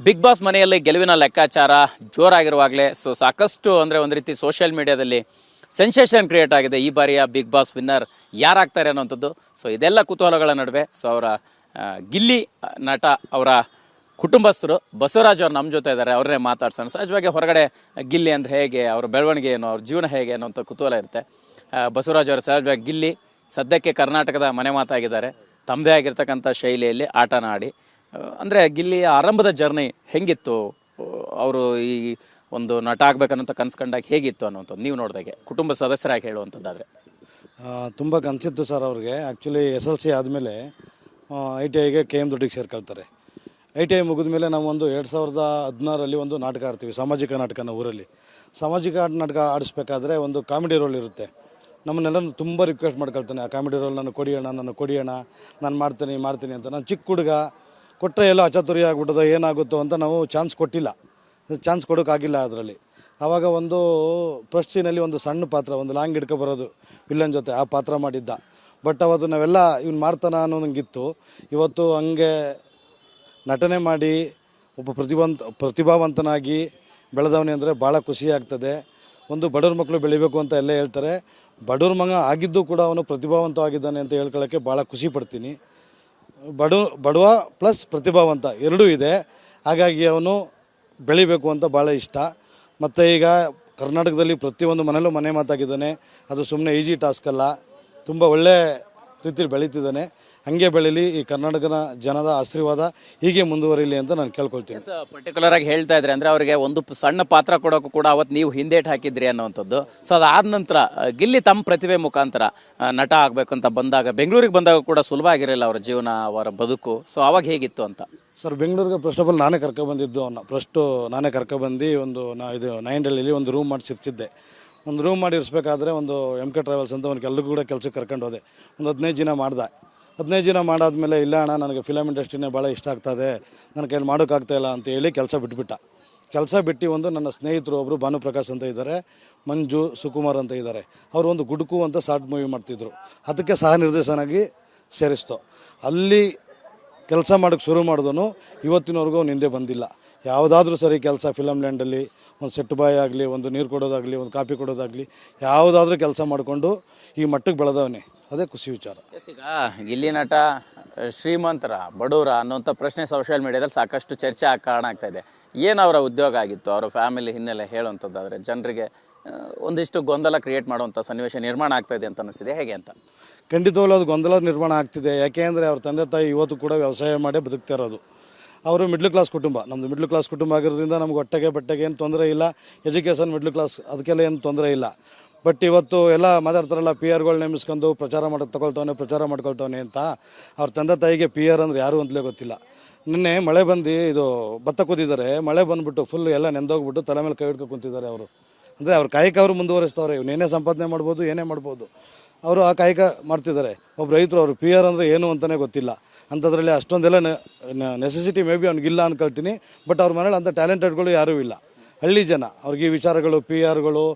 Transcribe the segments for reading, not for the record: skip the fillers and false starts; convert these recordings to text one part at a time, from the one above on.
Big boss ಮನೆಯಲ್ಲಿ ಗೆಲುವಿನ ಲೆಕ್ಕಾಚಾರ ಜೋರಾಗಿರುವಾಗಲೇ ಸಾಕಷ್ಟು ಅಂದರೆ ಒಂದು ರೀತಿ ಸೋಷಿಯಲ್ ಮೀಡಿಯಾದಲ್ಲಿ ಸೆನ್ಸೇಷನ್ ಕ್ರಿಯೇಟ್ ಆಗಿದೆ. ಈ ಬಾರಿಯ ಬಿಗ್ ಬಾಸ್ ವಿನ್ನರ್ ಯಾರಾಗ್ತಾರೆ ಅನ್ನೋಂಥದ್ದು. ಇದೆಲ್ಲ ಕುತೂಹಲಗಳ ನಡುವೆ ಅವರ ಗಿಲ್ಲಿ ನಟ ಅವರ ಕುಟುಂಬಸ್ಥರು ಬಸವರಾಜ್ ಅವ್ರು ನಮ್ಮ ಜೊತೆ ಇದ್ದಾರೆ. ಅವ್ರನ್ನೇ ಮಾತಾಡ್ಸೋಣ. ಸಹಜವಾಗಿ ಹೊರಗಡೆ ಗಿಲ್ಲಿ ಅಂದರೆ ಹೇಗೆ, ಅವ್ರ ಬೆಳವಣಿಗೆ ಏನು, ಅವ್ರ ಜೀವನ ಹೇಗೆ ಅನ್ನೋಂಥ ಕುತೂಹಲ ಇರುತ್ತೆ. ಬಸವರಾಜ್ ಅವರು ಸಹಜವಾಗಿ ಗಿಲ್ಲಿ ಸದ್ಯಕ್ಕೆ ಕರ್ನಾಟಕದ ಮನೆ ಮಾತಾಗಿದ್ದಾರೆ. ತಮ್ಮದೇ ಆಗಿರ್ತಕ್ಕಂಥ ಶೈಲಿಯಲ್ಲಿ ಆಟನ ಆಡಿ ಅಂದರೆ ಗಿಲ್ಲಿಯ ಆರಂಭದ ಜರ್ನಿ ಹೆಂಗಿತ್ತು, ಅವರು ಈ ಒಂದು ನಟ ಆಗ್ಬೇಕನ್ನೋಂಥ ಕನ್ಸ್ಕೊಂಡಾಗ ಹೇಗಿತ್ತು ಅನ್ನೋಂಥದ್ದು ನೀವು ನೋಡಿದಾಗೆ ಕುಟುಂಬ ಸದಸ್ಯರಾಗಿ ಹೇಳುವಂಥದ್ದಾದರೆ? ತುಂಬ ಕನಸಿತ್ತು ಸರ್ ಅವ್ರಿಗೆ. ಆ್ಯಕ್ಚುಲಿ SLC ಆದಮೇಲೆ ITIಗೆ KM ದೊಡ್ಡಿಗೆ ಸೇರ್ಕೊಳ್ತಾರೆ. ITI ಮುಗಿದ ಮೇಲೆ ನಾವು ಒಂದು 2016ರಲ್ಲಿ ಒಂದು ನಾಟಕ ಆಡ್ತೀವಿ, ಸಾಮಾಜಿಕ ನಾಟಕನ ಊರಲ್ಲಿ. ಸಾಮಾಜಿಕ ನಾಟಕ ಆಡಿಸ್ಬೇಕಾದ್ರೆ ಒಂದು ಕಾಮಿಡಿ ರೋಲ್ ಇರುತ್ತೆ. ನಮ್ಮನ್ನೆಲ್ಲ ತುಂಬ ರಿಕ್ವೆಸ್ಟ್ ಮಾಡ್ಕೊಳ್ತಾನೆ, ಆ ಕಾಮಿಡಿ ರೋಲ್ ನಾನು ಕೊಡಿಯೋಣ, ನಾನು ಮಾಡ್ತೀನಿ ಅಂತ. ನಾನು ಚಿಕ್ಕ ಹುಡುಗ, ಕೊಟ್ಟರೆ ಎಲ್ಲ ಅಚಾತುರ್ಯ ಆಗ್ಬಿಟ್ಟದೋ ಏನಾಗುತ್ತೋ ಅಂತ ನಾವು ಚಾನ್ಸ್ ಕೊಡೋಕ್ಕಾಗಿಲ್ಲ ಅದರಲ್ಲಿ. ಆವಾಗ ಒಂದು ಫಸ್ಟ್ ಸೀನಲ್ಲಿ ಒಂದು ಸಣ್ಣ ಪಾತ್ರ, ಒಂದು ಲಾಂಗ್ ಹಿಡ್ಕೊ ಬರೋದು ವಿಲ್ಲನ್ ಜೊತೆ, ಆ ಪಾತ್ರ ಮಾಡಿದ್ದ. ಬಟ್ ಅವತ್ತು ನಾವೆಲ್ಲ ಇವ್ನು ಮಾಡ್ತಾನ ಅನ್ನೋದಂಗಿತ್ತು. ಇವತ್ತು ಹಂಗೆ ನಟನೆ ಮಾಡಿ ಒಬ್ಬ ಪ್ರತಿಭಾವಂತನಾಗಿ ಬೆಳೆದವನೇ ಅಂದರೆ ಭಾಳ ಖುಷಿ ಆಗ್ತದೆ. ಒಂದು ಬಡವ್ರ ಮಕ್ಕಳು ಬೆಳಿಬೇಕು ಅಂತ ಎಲ್ಲ ಹೇಳ್ತಾರೆ. ಬಡವ್ರ ಮಗ ಆಗಿದ್ದು ಕೂಡ ಅವನು ಪ್ರತಿಭಾವಂತವಾಗಿದ್ದಾನೆ ಅಂತ ಹೇಳ್ಕೊಳ್ಳೋಕ್ಕೆ ಭಾಳ ಖುಷಿ ಪಡ್ತೀನಿ. ಬಡವ ಪ್ಲಸ್ ಪ್ರತಿಭಾವಂತ ಎರಡೂ ಇದೆ. ಹಾಗಾಗಿ ಅವನು ಬೆಳಿಬೇಕು ಅಂತ ಭಾಳ ಇಷ್ಟ. ಮತ್ತು ಈಗ ಕರ್ನಾಟಕದಲ್ಲಿ ಪ್ರತಿಯೊಂದು ಮನೆಯಲ್ಲೂ ಮನೆ ಮಾತಾಗಿದ್ದಾನೆ. ಅದು ಸುಮ್ಮನೆ ಈಜಿ ಟಾಸ್ಕ್ ಅಲ್ಲ, ತುಂಬ ಒಳ್ಳೆ ರೀತಿಯಲ್ಲಿ ಬೆಳೀತಿದ್ದಾನೆ. ಹಾಗೆ ಬೆಳೀಲಿ, ಈ ಕರ್ನಾಟಕದ ಜನದ ಆಶೀರ್ವಾದ ಹೀಗೆ ಮುಂದುವರಿಲಿ ಅಂತ ನಾನು ಕೇಳ್ಕೊಳ್ತೀನಿ. ಪರ್ಟಿಕ್ಯುಲರ್ ಆಗಿ ಹೇಳ್ತಾ ಇದ್ರೆ ಅಂದರೆ ಅವರಿಗೆ ಒಂದು ಸಣ್ಣ ಪಾತ್ರ ಕೊಡೋಕ್ಕೂ ಕೂಡ ಅವತ್ತು ನೀವು ಹಿಂದೇಟ್ ಹಾಕಿದ್ರಿ ಅನ್ನೋವಂಥದ್ದು. ಅದಾದ ನಂತರ ಗಿಲ್ಲಿ ತಮ್ಮ ಪ್ರತಿಭೆ ಮುಖಾಂತರ ನಟ ಆಗಬೇಕು ಅಂತ ಬಂದಾಗ, ಬೆಂಗಳೂರಿಗೆ ಬಂದಾಗ ಕೂಡ ಸುಲಭ ಆಗಿರಲಿಲ್ಲ ಅವರ ಜೀವನ, ಅವರ ಬದುಕು. ಅವಾಗ ಹೇಗಿತ್ತು ಅಂತ? ಸರ್, ಬೆಂಗಳೂರಿಗೆ ಫಸ್ಟ್ ಆಫ್ ಆಲ್ ನಾನೇ ಕರ್ಕೊಬಂದಿದ್ದು ಅವನ್ನ. ನಾನೇ ಕರ್ಕೊಬಂದು ಒಂದು ಇದು 9 ಒಂದು ರೂಮ್ ಮಾಡಿ ಸಿರ್ಚಿದ್ದೆ. ಒಂದು ರೂಮ್ ಮಾಡಿ ಇರಿಸ್ಬೇಕಾದ್ರೆ ಒಂದು MK ಟ್ರಾವೆಲ್ಸ್ ಅಂತ ಒಂದು ಎಲ್ಲರಿಗೂ ಕೂಡ ಕೆಲಸಕ್ಕೆ ಕರ್ಕೊಂಡು ಹೋದೆ. ಒಂದು 15 ದಿನ ಮಾಡ್ದೆ. 15 ದಿನ ಮಾಡಾದ್ಮೇಲೆ, ಇಲ್ಲ ಅಣ್ಣ ನನಗೆ ಫಿಲಮ್ ಇಂಡಸ್ಟ್ರಿನೇ ಭಾಳ ಇಷ್ಟ ಆಗ್ತದೆ, ನನ್ನ ಕೈಯಲ್ಲಿ ಮಾಡೋಕ್ಕಾಗ್ತಾಯಿಲ್ಲ ಅಂತ ಹೇಳಿ ಕೆಲಸ ಬಿಟ್ಟು ಒಂದು ನನ್ನ ಸ್ನೇಹಿತರು ಒಬ್ಬರು ಭಾನುಪ್ರಕಾಶ್ ಅಂತ ಇದ್ದಾರೆ, ಮಂಜು ಸುಕುಮಾರ್ ಅಂತ ಇದ್ದಾರೆ. ಅವರು ಒಂದು ಗುಡುಕು ಅಂತ ಶಾರ್ಟ್ ಮೂವಿ ಮಾಡ್ತಿದ್ರು. ಅದಕ್ಕೆ ಸಹ ನಿರ್ದೇಶನಾಗಿ ಸೇರಿಸ್ತು. ಅಲ್ಲಿ ಕೆಲಸ ಮಾಡೋಕ್ಕೆ ಶುರು ಮಾಡಿದನು. ಇವತ್ತಿನವರೆಗೂ ಅವ್ನು ಹಿಂದೆ ಬಂದಿಲ್ಲ. ಯಾವುದಾದ್ರೂ ಸರಿ ಕೆಲಸ ಫಿಲಮ್ ಲ್ಯಾಂಡಲ್ಲಿ ಒಂದು ಸೆಟ್ ಬಾಯ್ ಆಗಲಿ, ಒಂದು ನೀರು ಕೊಡೋದಾಗಲಿ, ಒಂದು ಕಾಫಿ ಕೊಡೋದಾಗಲಿ, ಯಾವುದಾದ್ರೂ ಕೆಲಸ ಮಾಡಿಕೊಂಡು ಈ ಮಟ್ಟಕ್ಕೆ ಬೆಳೆದವನೇ. ಅದೇ ಖುಷಿ ವಿಚಾರ. ಈಗ ಗಿಲ್ಲಿ ನಟ ಶ್ರೀಮಂತರ ಬಡವರ ಅನ್ನೋಂಥ ಪ್ರಶ್ನೆ ಸೋಷಿಯಲ್ ಮೀಡಿಯಾದಲ್ಲಿ ಸಾಕಷ್ಟು ಚರ್ಚೆ ಕಾರಣ ಆಗ್ತಾ ಇದೆ. ಏನು ಅವರ ಉದ್ಯೋಗ ಆಗಿತ್ತು, ಅವರ ಫ್ಯಾಮಿಲಿ ಹಿನ್ನೆಲೆ ಹೇಳುವಂಥದ್ದಾದರೆ ಜನರಿಗೆ ಒಂದಿಷ್ಟು ಗೊಂದಲ ಕ್ರಿಯೇಟ್ ಮಾಡುವಂಥ ಸನ್ನಿವೇಶ ನಿರ್ಮಾಣ ಆಗ್ತಾ ಇದೆ ಅಂತ ಅನಿಸಿದೆ, ಹೇಗೆ ಅಂತ? ಖಂಡಿತವಾಗ್ಲೂ ಅದು ಗೊಂದಲ ನಿರ್ಮಾಣ ಆಗ್ತಿದೆ. ಯಾಕೆ ಅಂದರೆ ಅವ್ರ ತಂದೆ ತಾಯಿ ಇವತ್ತು ಕೂಡ ವ್ಯವಸಾಯ ಮಾಡೇ ಬದುಕ್ತಾ ಇರೋದು. ಅವರು ಮಿಡ್ಲ್ ಕ್ಲಾಸ್ ಕುಟುಂಬ. ನಮ್ಮದು ಮಿಡ್ಲ್ ಕ್ಲಾಸ್ ಕುಟುಂಬ ಆಗಿರೋದ್ರಿಂದ ನಮ್ಗೆ ಬಟ್ಟೆಗೆ ಏನು ತೊಂದರೆ ಇಲ್ಲ. ಎಜುಕೇಷನ್ ಮಿಡ್ಲ್ ಕ್ಲಾಸ್, ಅದಕ್ಕೆಲ್ಲ ಏನು ತೊಂದರೆ ಇಲ್ಲ. ಬಟ್ ಇವತ್ತು ಎಲ್ಲ ಮಾತಾಡ್ತಾರಲ್ಲ, PR ನೇಮಿಸ್ಕೊಂಡು ಪ್ರಚಾರ ಮಾಡ್ಕೊಳ್ತಾವನೆ ಅಂತ. ಅವ್ರ ತಂದೆ ತಾಯಿಗೆ PR ಅಂದರೆ ಯಾರು ಅಂತಲೇ ಗೊತ್ತಿಲ್ಲ. ನಿನ್ನೆ ಮಳೆ ಬಂದು ಇದು ಭತ್ತ ಕೂದಿದ್ದಾರೆ. ಮಳೆ ಬಂದುಬಿಟ್ಟು ಫುಲ್ ಎಲ್ಲ ನೆಂದೋಗ್ಬಿಟ್ಟು ತಲೆ ಮೇಲೆ ಕೈ ಹಿಡ್ಕೊಂಡು ಕುಂತಿದ್ದಾರೆ ಅವರು. ಅಂದರೆ ಅವ್ರ ಕಾಯಕ ಅವರು ಮುಂದುವರಿಸ್ತವ್ರೆ. ಇವನೇನೇ ಸಂಪಾದನೆ ಮಾಡ್ಬೋದು, ಏನೇ ಮಾಡ್ಬೋದು, ಅವರು ಆ ಕಾಯಕ ಮಾಡ್ತಿದ್ದಾರೆ. ಒಬ್ಬ ರೈತರು, ಅವರು PR ಅಂದರೆ ಏನು ಅಂತಲೇ ಗೊತ್ತಿಲ್ಲ. ಅಂಥದ್ರಲ್ಲಿ ಅಷ್ಟೊಂದೆಲ್ಲ ನೆಸೆಸಿಟಿ ಮೇ ಬಿ ಅವ್ನಿಗಿಲ್ಲ ಅನ್ಕೊಳ್ತೀನಿ. ಬಟ್ ಅವ್ರ ಮನೇಲಿ ಅಂಥ ಟ್ಯಾಲೆಂಟೆಡ್ಗಳು ಯಾರೂ ಇಲ್ಲ. ಹಳ್ಳಿ ಜನ, ಅವ್ರಿಗೆ ಈ ವಿಚಾರಗಳು PR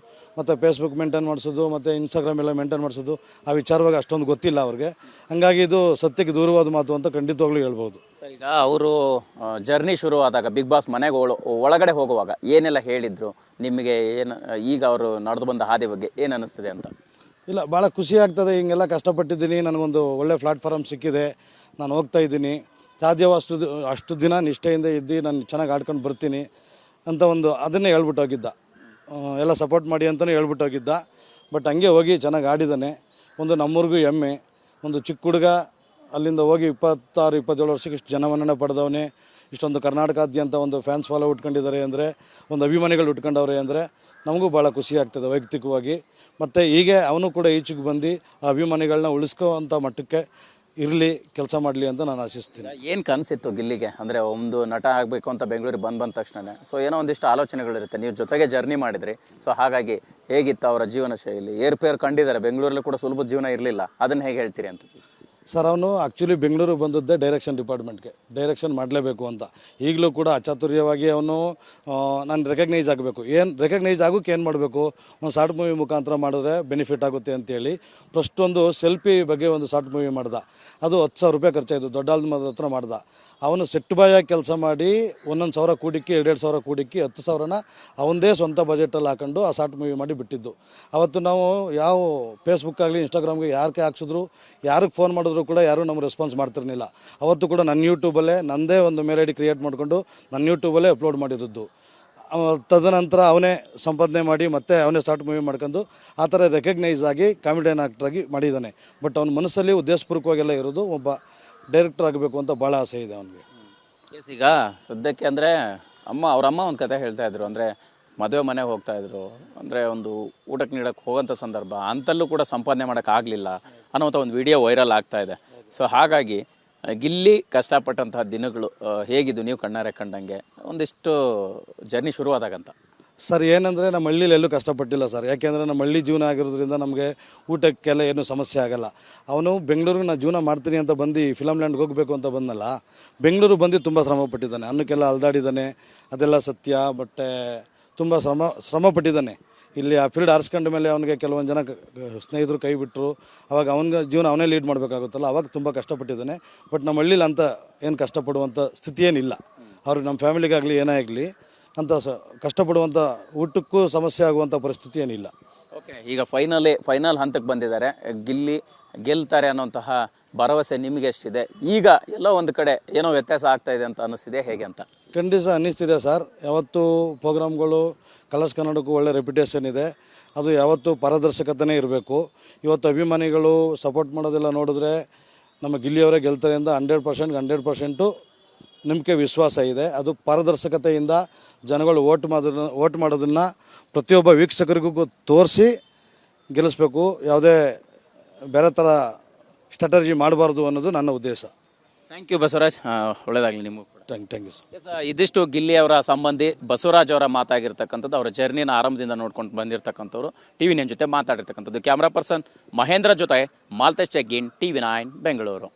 ಮತ್ತು ಫೇಸ್ಬುಕ್ ಮೇಂಟೈನ್ ಮಾಡಿಸೋದು ಮತ್ತು ಇನ್ಸ್ಟಾಗ್ರಾಮ್ ಎಲ್ಲ ಮೇಂಟೈನ್ ಮಾಡಿಸೋದು, ಆ ವಿಚಾರವಾಗಿ ಅಷ್ಟೊಂದು ಗೊತ್ತಿಲ್ಲ ಅವ್ರಿಗೆ. ಹಂಗಾಗಿ ಇದು ಸತ್ಯಕ್ಕೆ ದೂರವಾದ ಮಾತು ಅಂತ ಖಂಡಿತವಾಗ್ಲೂ ಹೇಳ್ಬೋದು. ಈಗ ಅವರು ಜರ್ನಿ ಶುರುವಾದಾಗ ಬಿಗ್ ಬಾಸ್ ಮನೆಗೆ ಒಳಗಡೆ ಹೋಗುವಾಗ ಏನೆಲ್ಲ ಹೇಳಿದ್ರು ನಿಮಗೆ? ಏನು ಈಗ ಅವರು ನಡೆದು ಬಂದ ಹಾದಿ ಬಗ್ಗೆ ಏನು ಅನ್ನಿಸ್ತಿದೆ ಅಂತ? ಇಲ್ಲ, ಭಾಳ ಖುಷಿ ಆಗ್ತದೆ. ಹಿಂಗೆಲ್ಲ ಕಷ್ಟಪಟ್ಟಿದ್ದೀನಿ, ನನಗೊಂದು ಒಳ್ಳೆ ಪ್ಲಾಟ್ಫಾರ್ಮ್ ಸಿಕ್ಕಿದೆ, ನಾನು ಹೋಗ್ತಾ ಇದ್ದೀನಿ, ಅಷ್ಟು ದಿನ ನಿಷ್ಠೆಯಿಂದ ಇದ್ದು ನಾನು ಚೆನ್ನಾಗಿ ಆಡ್ಕೊಂಡು ಬರ್ತೀನಿ ಅಂತ ಒಂದು ಅದನ್ನೇ ಹೇಳ್ಬಿಟ್ಟೋಗಿದ್ದ. ಎಲ್ಲ ಸಪೋರ್ಟ್ ಮಾಡಿ ಅಂತಲೇ ಹೇಳ್ಬಿಟ್ಟೋಗಿದ್ದ. ಬಟ್ ಹಂಗೆ ಹೋಗಿ ಚೆನ್ನಾಗಿ ಆಡಿದ್ದಾನೆ. ಒಂದು ನಮ್ಮೂರಿಗೂ ಹೆಮ್ಮೆ. ಒಂದು ಚಿಕ್ಕ ಹುಡುಗ ಅಲ್ಲಿಂದ ಹೋಗಿ 26-27 ವರ್ಷಕ್ಕೆ ಇಷ್ಟು ಜನಮನ್ನಣೆ ಪಡೆದವನೇ. ಇಷ್ಟೊಂದು ಕರ್ನಾಟಕಾದ್ಯಂತ ಒಂದು ಫ್ಯಾನ್ಸ್ ಫಾಲೋ ಉಟ್ಕೊಂಡಿದ್ದಾರೆ ಅಂದರೆ, ಒಂದು ಅಭಿಮಾನಿಗಳು ಉಟ್ಕೊಂಡವ್ರೆ ಅಂದರೆ ನಮಗೂ ಭಾಳ ಖುಷಿ ಆಗ್ತದೆ ವೈಯಕ್ತಿಕವಾಗಿ. ಮತ್ತು ಹೀಗೆ ಅವನು ಕೂಡ ಈಚೆಗೆ ಬಂದು ಆ ಅಭಿಮಾನಿಗಳನ್ನ ಉಳಿಸ್ಕೋವಂಥ ಮಟ್ಟಕ್ಕೆ ಇರಲಿ, ಕೆಲಸ ಮಾಡಲಿ ಅಂತ ನಾನು ಆಶಿಸ್ತೀನಿ. ಏನು ಕನಸಿತ್ತು ಗಿಲ್ಲಿಗೆ? ಅಂದರೆ ಒಂದು ನಟ ಆಗಬೇಕು ಅಂತ ಬೆಂಗಳೂರಿಗೆ ಬಂದ ತಕ್ಷಣ ಏನೋ ಒಂದಿಷ್ಟು ಆಲೋಚನೆಗಳಿರುತ್ತೆ. ನೀವು ಜೊತೆಗೆ ಜರ್ನಿ ಮಾಡಿದ್ರಿ. ಹಾಗಾಗಿ ಹೇಗಿತ್ತು ಅವರ ಜೀವನ ಶೈಲಿ? ಏರ್ಪೇರ್ ಕಂಡಿದ್ದಾರೆ. ಬೆಂಗಳೂರಲ್ಲಿ ಕೂಡ ಸುಲಭ ಜೀವನ ಇರಲಿಲ್ಲ. ಅದನ್ನು ಹೇಗೆ ಹೇಳ್ತೀರಿ ಅಂತ? ಸರ್, ಅವನು ಆ್ಯಕ್ಚುಲಿ ಬೆಂಗಳೂರಿಗೆ ಬಂದದ್ದೇ ಡೈರೆಕ್ಷನ್ ಡಿಪಾರ್ಟ್ಮೆಂಟ್ಗೆ, ಡೈರೆಕ್ಷನ್ ಮಾಡಲೇಬೇಕು ಅಂತ. ಈಗಲೂ ಕೂಡ ಅಚಾತುರ್ಯವಾಗಿ ಅವನು ನಾನು ರೆಕಗ್ನೈಸ್ ಆಗಬೇಕು, ರೆಕಗ್ನೈಸ್ ಆಗೋಕ್ಕೆ ಏನು ಮಾಡಬೇಕು, ಒಂದು ಶಾರ್ಟ್ ಮೂವಿ ಮುಖಾಂತರ ಮಾಡಿದ್ರೆ ಬೆನಿಫಿಟ್ ಆಗುತ್ತೆ ಅಂತೇಳಿ ಫಸ್ಟ್ ಒಂದು ಸೆಲ್ಫಿ ಬಗ್ಗೆ ಒಂದು ಶಾರ್ಟ್ ಮೂವಿ ಮಾಡ್ದ. ಅದು 10,000 ರೂಪಾಯಿ ಖರ್ಚಾಯಿತು. ದೊಡ್ಡಾಲ್ದ ಹತ್ರ ಮಾಡ್ದ. ಅವನು ಸೆಟ್ಟುಬಾಯಾಗಿ ಕೆಲಸ ಮಾಡಿ 1,000 ಕೂಡಿಕ್ಕಿ 2,000 ಕೂಡಿಕ್ಕಿ 10,000ನ ಅವನದೇ ಸ್ವಂತ ಬಜೆಟಲ್ಲಿ ಹಾಕೊಂಡು ಆ ಶಾರ್ಟ್ ಮೂವಿ ಮಾಡಿ ಬಿಟ್ಟಿದ್ದು. ಅವತ್ತು ನಾವು ಯಾವ ಫೇಸ್ಬುಕ್ ಆಗಲಿ ಇನ್ಸ್ಟಾಗ್ರಾಮ್ಗೆ ಯಾರಿಗೆ ಹಾಕ್ಸಿದ್ರು, ಯಾರಿಗೆ ಫೋನ್ ಮಾಡಿದ್ರು ಕೂಡ ಯಾರೂ ನಮ್ಗೆ ರೆಸ್ಪಾನ್ಸ್ ಮಾಡ್ತಿರ್ಲಿಲ್ಲ. ಅವತ್ತು ಕೂಡ ನನ್ನ ಯೂಟ್ಯೂಬಲ್ಲೇ ನನ್ನದೇ ಒಂದು ಮೇಲ್ ಐ ಡಿ ಕ್ರಿಯೇಟ್ ಮಾಡಿಕೊಂಡು ನನ್ನ ಯೂಟ್ಯೂಬಲ್ಲೇ ಅಪ್ಲೋಡ್ ಮಾಡಿದ್ದು. ತದನಂತರ ಅವನೇ ಸಂಪಾದನೆ ಮಾಡಿ ಮತ್ತೆ ಅವನೇ ಶಾರ್ಟ್ ಮೂವಿ ಮಾಡ್ಕೊಂಡು ಆ ಥರ ರೆಕಗ್ನೈಸ್ ಆಗಿ ಕಾಮಿಡಿಯನ್ ಆ್ಯಕ್ಟ್ರಾಗಿ ಮಾಡಿದ್ದಾನೆ. ಬಟ್ ಅವನ ಮನಸ್ಸಲ್ಲಿ ಉದ್ದೇಶಪೂರ್ವಕವಾಗೆಲ್ಲ ಇರೋದು ಒಬ್ಬ ಡೈರೆಕ್ಟರ್ ಆಗಬೇಕು ಅಂತ ಭಾಳ ಆಸೆ ಇದೆ ಅವನಿಗೆ. ಎಸ್, ಈಗ ಸದ್ಯಕ್ಕೆ ಅಂದರೆ ಅವ್ರ ಅಮ್ಮ ಒಂದು ಕತೆ ಹೇಳ್ತಾ ಇದ್ರು, ಅಂದರೆ ಮದುವೆ ಮನೆಗೆ ಹೋಗ್ತಾ ಇದ್ರು, ಅಂದರೆ ಒಂದು ಊಟಕ್ಕೆ ನೀಡಕ್ಕೆ ಹೋಗೋಂಥ ಸಂದರ್ಭ ಅಂತಲ್ಲೂ ಕೂಡ ಸಂಪಾದನೆ ಮಾಡೋಕ್ಕಾಗಲಿಲ್ಲ ಅನ್ನೋಂಥ ಒಂದು ವಿಡಿಯೋ ವೈರಲ್ ಆಗ್ತಾ ಇದೆ. ಸೊ ಹಾಗಾಗಿ ಗಿಲ್ಲಿ ಕಷ್ಟಪಟ್ಟಂತಹ ದಿನಗಳು ಹೇಗಿದ್ದು ನೀವು ಕಣ್ಣಾರೆ ಕಂಡಂಗೆ, ಒಂದಿಷ್ಟು ಜರ್ನಿ ಶುರುವಾದಾಗಂತ? ಸರ್ ಏನಂದರೆ ನಮ್ಮ ಹಳ್ಳಿಲಿ ಎಲ್ಲೂ ಕಷ್ಟಪಟ್ಟಿಲ್ಲ ಸರ್. ಯಾಕೆಂದರೆ ನಮ್ಮ ಹಳ್ಳಿ ಜೀವನ ಆಗಿರೋದ್ರಿಂದ ನಮಗೆ ಊಟಕ್ಕೆಲ್ಲ ಏನೂ ಸಮಸ್ಯೆ ಆಗಲ್ಲ. ಅವನು ಬೆಂಗಳೂರಿಗೆ ನಾನು ಜೀವನ ಮಾಡ್ತೀನಿ ಅಂತ ಬಂದು ಫಿಲಮ್ ಲ್ಯಾಂಡ್ಗೆ ಹೋಗಬೇಕು ಅಂತ ಬಂದಲ್ಲ, ಬೆಂಗಳೂರು ಬಂದು ತುಂಬ ಶ್ರಮ ಪಟ್ಟಿದ್ದಾನೆ. ಅನ್ನಕ್ಕೆಲ್ಲ ಅಲ್ದಾಡಿದ್ದಾನೆ, ಅದೆಲ್ಲ ಸತ್ಯ. ಬಟ್ ತುಂಬ ಶ್ರಮ ಪಟ್ಟಿದ್ದಾನೆ. ಇಲ್ಲಿ ಆ ಫೀಲ್ಡ್ ಆರಿಸ್ಕೊಂಡ ಮೇಲೆ ಅವನಿಗೆ ಕೆಲವೊಂದು ಜನ ಸ್ನೇಹಿತರು ಕೈ ಬಿಟ್ಟರು. ಅವಾಗ ಅವನಿಗೆ ಜೀವನ ಅವನೇ ಲೀಡ್ ಮಾಡಬೇಕಾಗುತ್ತಲ್ಲ, ಅವಾಗ ತುಂಬ ಕಷ್ಟಪಟ್ಟಿದ್ದಾನೆ. ಬಟ್ ನಮ್ಮ ಹಳ್ಳಿಲಿ ಅಂತ ಏನು ಕಷ್ಟಪಡುವಂಥ ಸ್ಥಿತಿ ಏನಿಲ್ಲ. ಅವ್ರು ನಮ್ಮ ಫ್ಯಾಮಿಲಿಗಾಗಲಿ ಏನೇ ಆಗಲಿ ಅಂತ ಕಷ್ಟಪಡುವಂಥ ಊಟಕ್ಕೂ ಸಮಸ್ಯೆ ಆಗುವಂಥ ಪರಿಸ್ಥಿತಿ ಏನಿಲ್ಲ. ಓಕೆ, ಈಗ ಫೈನಲ್ ಹಂತಕ್ಕೆ ಬಂದಿದ್ದಾರೆ, ಗಿಲ್ಲಿ ಗೆಲ್ತಾರೆ ಅನ್ನೋಂತಹ ಭರವಸೆ ನಿಮಗೆ ಎಷ್ಟಿದೆ? ಈಗ ಎಲ್ಲೋ ಒಂದು ಕಡೆ ಏನೋ ವ್ಯತ್ಯಾಸ ಆಗ್ತಾ ಇದೆ ಅಂತ ಅನ್ನಿಸ್ತಿದೆ, ಹೇಗೆ ಅಂತ? ಖಂಡಿತ ಅನ್ನಿಸ್ತಿದೆ ಸರ್. ಯಾವತ್ತು ಪ್ರೋಗ್ರಾಮ್ಗಳು ಕಲರ್ಸ್ ಕನ್ನಡಕ್ಕೂ ಒಳ್ಳೆ ರೆಪ್ಯುಟೇಷನ್ ಇದೆ. ಅದು ಯಾವತ್ತೂ ಪಾರದರ್ಶಕತೆಯೇ ಇರಬೇಕು. ಇವತ್ತು ಅಭಿಮಾನಿಗಳು ಸಪೋರ್ಟ್ ಮಾಡೋದೆಲ್ಲ ನೋಡಿದ್ರೆ ನಮ್ಮ ಗಿಲ್ಲಿಯವರೇ ಗೆಲ್ತಾರೆ ಅಂತ 100% ನಂಬಿಕೆ ವಿಶ್ವಾಸ ಇದೆ. ಅದು ಪಾರದರ್ಶಕತೆಯಿಂದ ಜನಗಳು ಓಟ್ ಮಾಡೋದನ್ನು ಪ್ರತಿಯೊಬ್ಬ ವೀಕ್ಷಕರಿಗೂ ತೋರಿಸಿ ಗೆಲ್ಲಿಸ್ಬೇಕು. ಯಾವುದೇ ಬೇರೆ ಥರ ಸ್ಟ್ರಾಟಜಿ ಮಾಡಬಾರ್ದು ಅನ್ನೋದು ನನ್ನ ಉದ್ದೇಶ. ಥ್ಯಾಂಕ್ ಯು ಬಸವರಾಜ್, ಒಳ್ಳೆಯದಾಗಲಿ ನಿಮಗೂ ಕೂಡ. Thank you sir. ಇದಿಷ್ಟು ಗಿಲ್ಲಿ ಅವರ ಸಂಬಂಧಿ ಬಸವರಾಜ್ ಅವರ ಮಾತಾಗಿರ್ತಕ್ಕಂಥದ್ದು. ಅವರ ಜರ್ನಿನ ಆರಂಭದಿಂದ ನೋಡ್ಕೊಂಡು ಬಂದಿರತಕ್ಕಂಥವ್ರು. TV9 ಜೊತೆ ಮಾತಾಡಿರ್ತಕ್ಕಂಥದ್ದು. ಕ್ಯಾಮ್ರಾ ಪರ್ಸನ್ ಮಹೇಂದ್ರ ಜೊತೆ ಮಾಲ್ತೇಶ್ ಚೆಗ್ಗಿನ್, TV9 ಬೆಂಗಳೂರು.